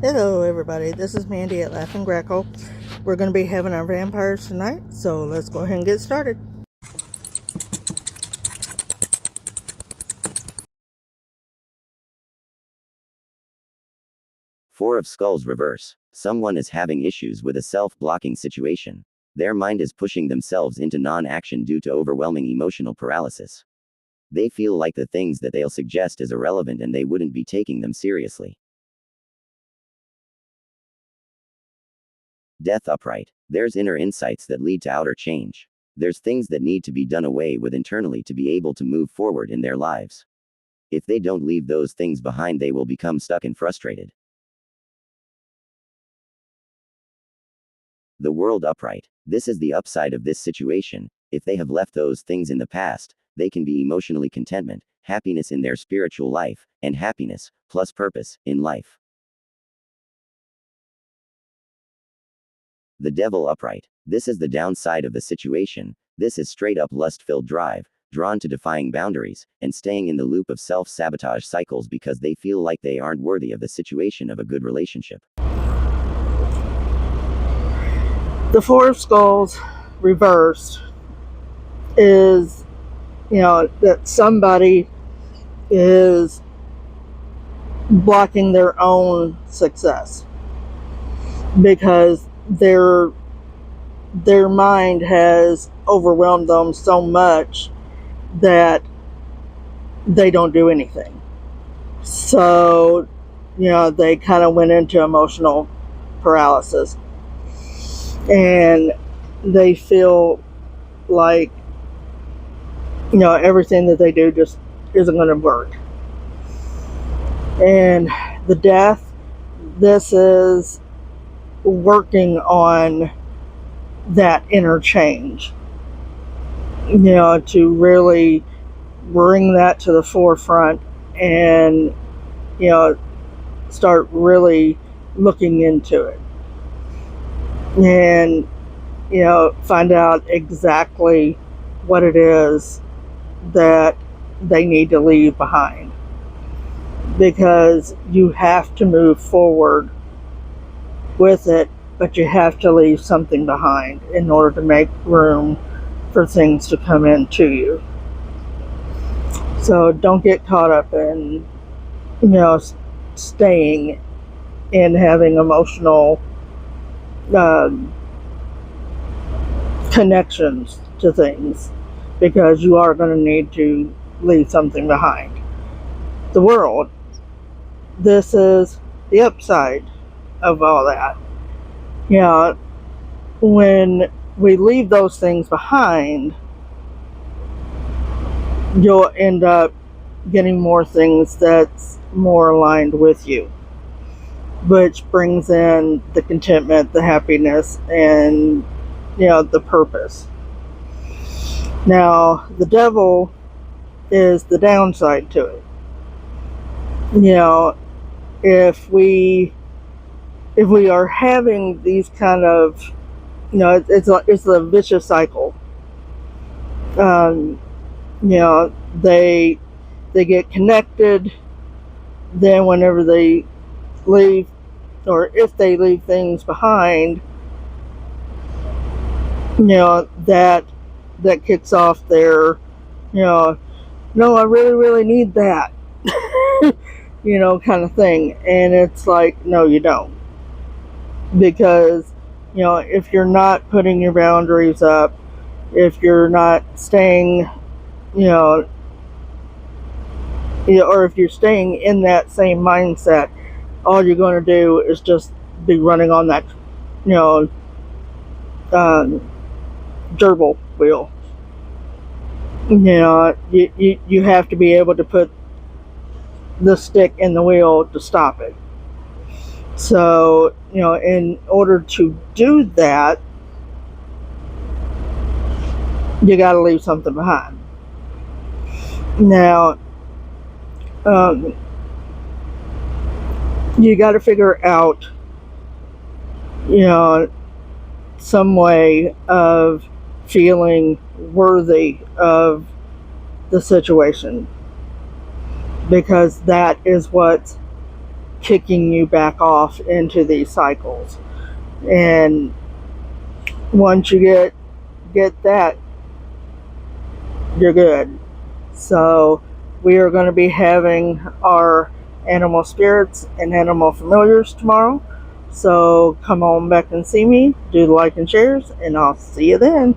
Hello everybody, this is Mandy at Laugh and Grackle. We're going to be having our vampires tonight, so let's go ahead and get started. Four of Skulls reverse. Someone is having issues with a self-blocking situation. Their mind is pushing themselves into non-action due to overwhelming emotional paralysis. They feel like the things that they'll suggest is irrelevant and they wouldn't be taking them seriously. Death upright. There's inner insights that lead to outer change. There's things that need to be done away with internally to be able to move forward in their lives. If they don't leave those things behind, they will become stuck and frustrated. The world upright. This is the upside of this situation. If they have left those things in the past, they can be emotionally contentment, happiness in their spiritual life, and happiness, plus purpose, in life. The devil upright. This is the downside of the situation. This is straight up lust-filled drive, drawn to defying boundaries, and staying in the loop of self-sabotage cycles because they feel like they aren't worthy of the situation of a good relationship. The Four of Skulls reversed is, that somebody is blocking their own success because their mind has overwhelmed them so much that they don't do anything. So, they kind of went into emotional paralysis. And they feel like, everything that they do just isn't going to work. And the death, this is working on that inner change, to really bring that to the forefront and, start really looking into it. And, find out exactly what it is that they need to leave behind. Because you have to move forward with it, but you have to leave something behind in order to make room for things to come into you. So don't get caught up in, staying and having emotional connections to things, because you are going to need to leave something behind. The world, this is the upside of all that. When we leave those things behind, you'll end up getting more things that's more aligned with you, which brings in the contentment, the happiness, and, the purpose. Now, the devil is the downside to it. If we are having these kind of, it's a vicious cycle. They get connected. Then whenever they leave, or if they leave things behind, that kicks off their, no, I really need that, kind of thing. And it's like, no, you don't. Because, if you're not putting your boundaries up, if you're not staying, or if you're staying in that same mindset, all you're going to do is just be running on that, gerbil wheel. You have to be able to put the stick in the wheel to stop it. So, in order to do that, you got to leave something behind. Now, you got to figure out, some way of feeling worthy of the situation, because that is what kicking you back off into these cycles. And once you get that, you're good. So we are going to be having our animal spirits and animal familiars tomorrow. So come on back and see me, do the like and shares, and I'll see you then.